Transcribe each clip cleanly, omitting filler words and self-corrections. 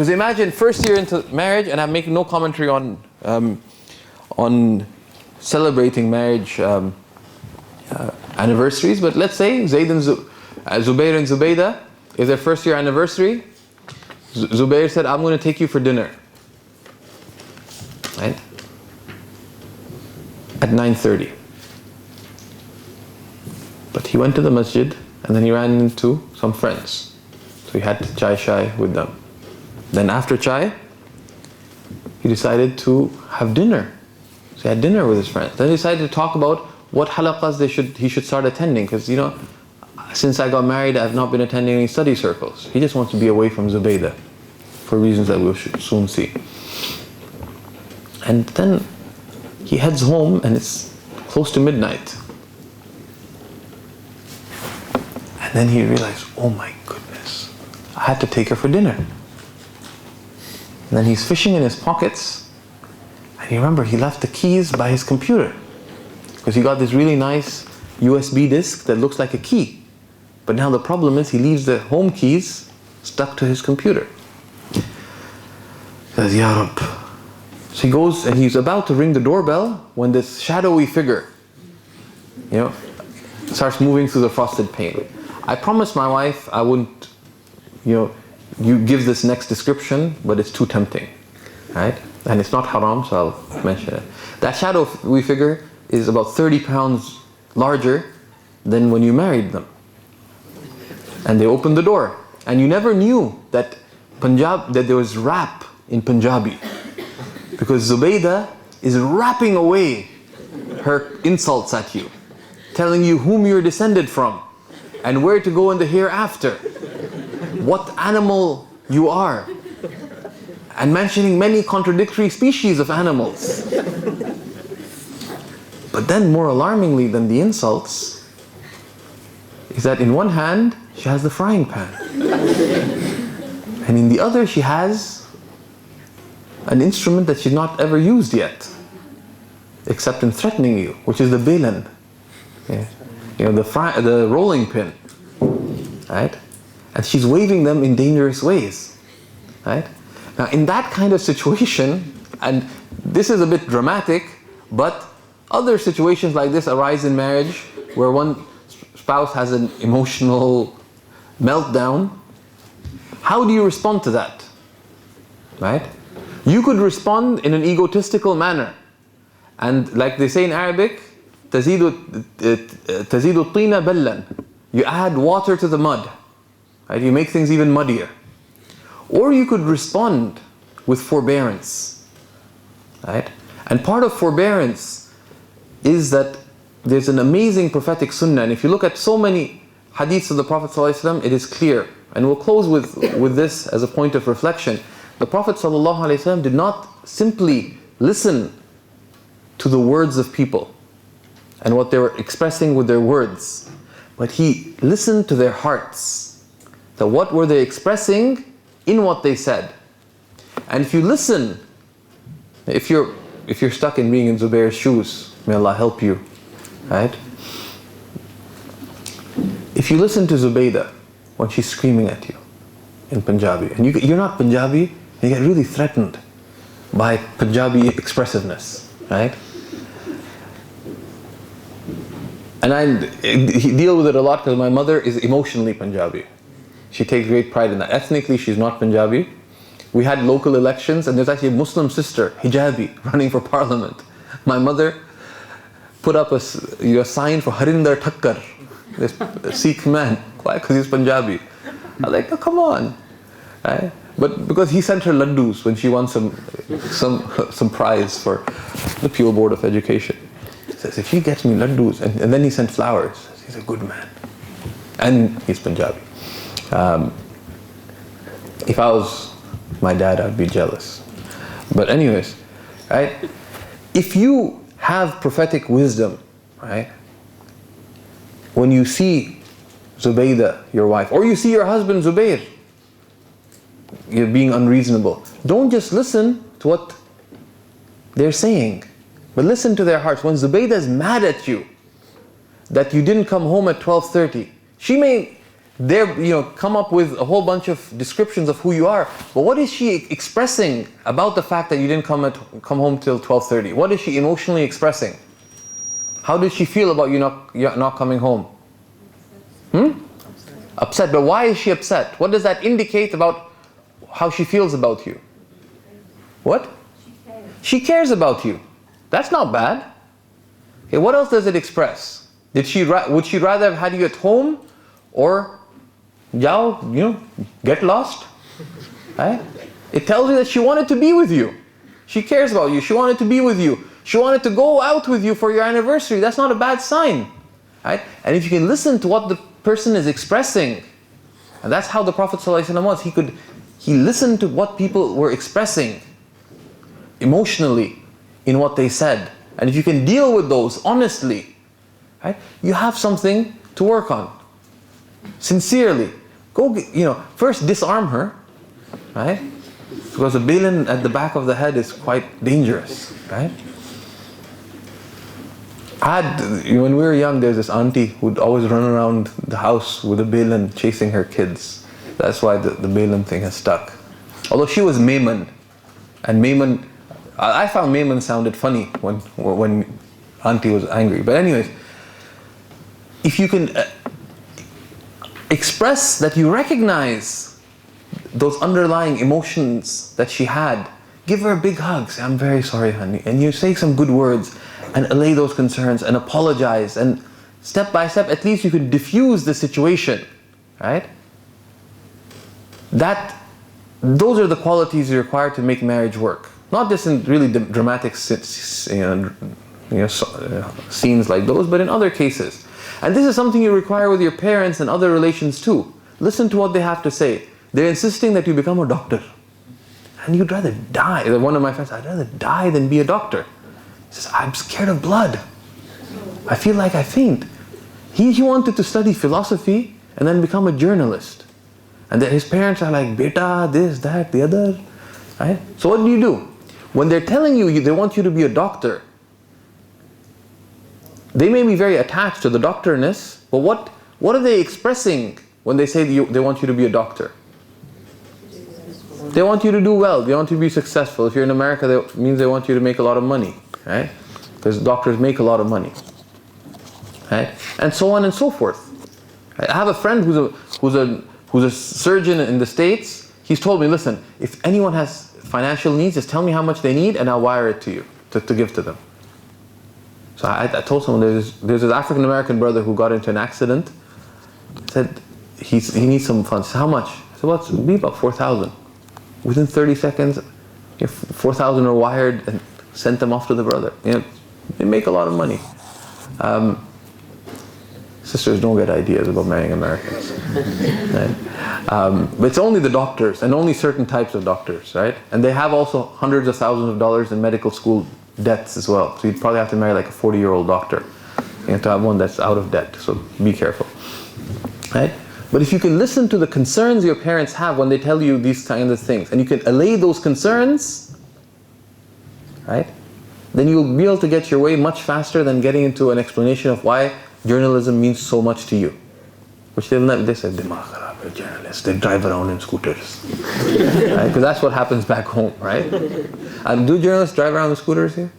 Because imagine first year into marriage, and I'm making no commentary on celebrating marriage anniversaries, but let's say Zayd and Zubayr and Zubaydah is their first year anniversary. Zubayr said, I'm going to take you for dinner. Right? At 9:30. But he went to the masjid and then he ran into some friends. So he had chai with them. Then after chai, he decided to have dinner. So he had dinner with his friends. Then he decided to talk about what halaqas he should start attending. Because, since I got married, I've not been attending any study circles. He just wants to be away from Zubaydah for reasons that we'll soon see. And then he heads home and it's close to midnight. And then he realized, oh my goodness, I had to take her for dinner. And then he's fishing in his pockets, and you remember he left the keys by his computer. Because he got this really nice USB disk that looks like a key. But now the problem is he leaves the home keys stuck to his computer. He says, Ya Rabb. So he goes and he's about to ring the doorbell when this shadowy figure, starts moving through the frosted pane. I promised my wife I wouldn't, you give this next description, but it's too tempting, right? And it's not haram, so I'll mention it. That shadowy figure is about 30 pounds larger than when you married them. And they opened the door. And you never knew that there was rap in Punjabi. Because Zubaydah is rapping away her insults at you, telling you whom you're descended from, and where to go in the hereafter, what animal you are, and mentioning many contradictory species of animals. But then more alarmingly than the insults is that in one hand she has the frying pan, and in the other she has an instrument that she's not ever used yet, except in threatening you, which is the bilan, the rolling pin, right? And she's waving them in dangerous ways, right? Now in that kind of situation, and this is a bit dramatic, but other situations like this arise in marriage where one spouse has an emotional meltdown. How do you respond to that? Right? You could respond in an egotistical manner. And like they say in Arabic, تزيد الطين بلا. You add water to the mud. Right? You make things even muddier. Or you could respond with forbearance. Right? And part of forbearance is that there's an amazing prophetic sunnah. And if you look at so many hadiths of the Prophet ﷺ, it is clear. And we'll close with this as a point of reflection. The Prophet ﷺ did not simply listen to the words of people and what they were expressing with their words, but he listened to their hearts. So what were they expressing in what they said? And if you listen, if you're stuck in being in Zubair's shoes, may Allah help you, right? If you listen to Zubaydah when she's screaming at you in Punjabi, and you're not Punjabi, you get really threatened by Punjabi expressiveness, right? And I deal with it a lot because my mother is emotionally Punjabi. She takes great pride in that. Ethnically, she's not Punjabi. We had local elections and there's actually a Muslim sister, hijabi, running for parliament. My mother put up a sign for Harinder Thakkar, this Sikh man. Why? Because he's Punjabi. I was like, oh, come on. Right? But because he sent her laddus when she won some prize for the Pure Board of Education. He says, if he gets me laddus, and then he sent flowers, he's a good man. And he's Punjabi. If I was my dad, I'd be jealous. But anyways, right? If you have prophetic wisdom, right? When you see Zubaydah, your wife, or you see your husband Zubayr, you're being unreasonable. Don't just listen to what they're saying, but listen to their hearts. When Zubaydah is mad at you that you didn't come home at 12:30, she may come up with a whole bunch of descriptions of who you are. But what is she expressing about the fact that you didn't come home till 12:30? What is she emotionally expressing? How did she feel about you not coming home? Upset. But why is she upset? What does that indicate about how she feels about you? What? She cares about you. That's not bad. Okay, what else does it express? Would she rather have had you at home, or get lost? Right? It tells you that she wanted to be with you. She cares about you. She wanted to be with you. She wanted to go out with you for your anniversary. That's not a bad sign. Right? And if you can listen to what the person is expressing, and that's how the Prophet ﷺ was. He listened to what people were expressing emotionally in what they said. And if you can deal with those honestly, right, you have something to work on. Sincerely. First disarm her, right? Because a bilin at the back of the head is quite dangerous, right? When we were young, there's this auntie who'd always run around the house with a bilin chasing her kids. That's why the bilin thing has stuck. Although she was Mayman. And Mayman, I found Mayman sounded funny when auntie was angry. But anyways, if you can express that you recognize those underlying emotions that she had, give her a big hug. Say, I'm very sorry, honey. And you say some good words and allay those concerns and apologize. And step by step, at least you can diffuse the situation, right? Those are the qualities you require to make marriage work. Not just in really dramatic scenes like those, but in other cases. And this is something you require with your parents and other relations too. Listen to what they have to say. They're insisting that you become a doctor. And you'd rather die. One of my friends, I'd rather die than be a doctor. He says, I'm scared of blood. I feel like I faint. He wanted to study philosophy and then become a journalist. And then his parents are like, beta, this, that, the other. Right? So what do? When they're telling you they want you to be a doctor, they may be very attached to the doctorness, but what are they expressing when they say they want you to be a doctor? They want you to do well. They want you to be successful. If you're in America, that means they want you to make a lot of money, right? Because doctors make a lot of money, right? And so on and so forth. I have a friend who's a surgeon in the States. He's told me, listen, if anyone has financial needs, just tell me how much they need, and I'll wire it to you to give to them. So I told someone there's this African American brother who got into an accident. Said he needs some funds. Said, how much? I said, well, it'll be about 4,000. Within 30 seconds, 4,000 are wired and sent them off to the brother. They make a lot of money. Sisters, don't get ideas about marrying Americans. Right? But it's only the doctors, and only certain types of doctors, right? And they have also hundreds of thousands of dollars in medical school debts as well. So you'd probably have to marry like a 40-year-old doctor. You have to have one that's out of debt, so be careful. Right? But if you can listen to the concerns your parents have when they tell you these kinds of things, and you can allay those concerns, right? Then you'll be able to get your way much faster than getting into an explanation of why journalism means so much to you. Which they say, "Dimag kharab hai, journalists, they drive around in scooters." Right? Because that's what happens back home, right? And do journalists drive around in scooters here?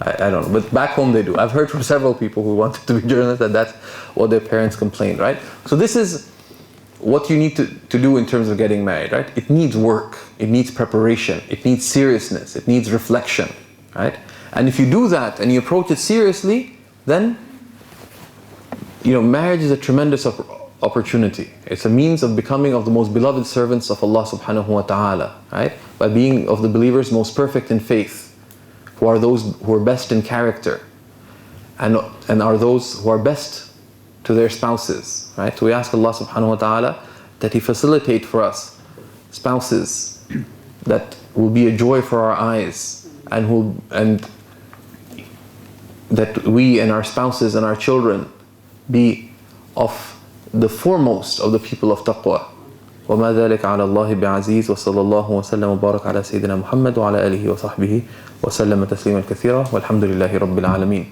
I don't know, but back home they do. I've heard from several people who wanted to be journalists that that's what their parents complained, right? So this is what you need to do in terms of getting married, right? It needs work, it needs preparation, it needs seriousness, it needs reflection, right? And if you do that and you approach it seriously, then marriage is a tremendous opportunity. It's a means of becoming of the most beloved servants of Allah subhanahu wa ta'ala, right? By being of the believers most perfect in faith, who are those who are best in character, and are those who are best to their spouses, right? So we ask Allah subhanahu wa ta'ala that He facilitate for us spouses that will be a joy for our eyes, and that we and our spouses and our children be of the foremost of the people of taqwa. وما ذلك على الله بعزيز وصلى الله وسلم وبارك على سيدنا محمد وعلى آله وصحبه وسلم تسليما كثيرا والحمد لله رب العالمين.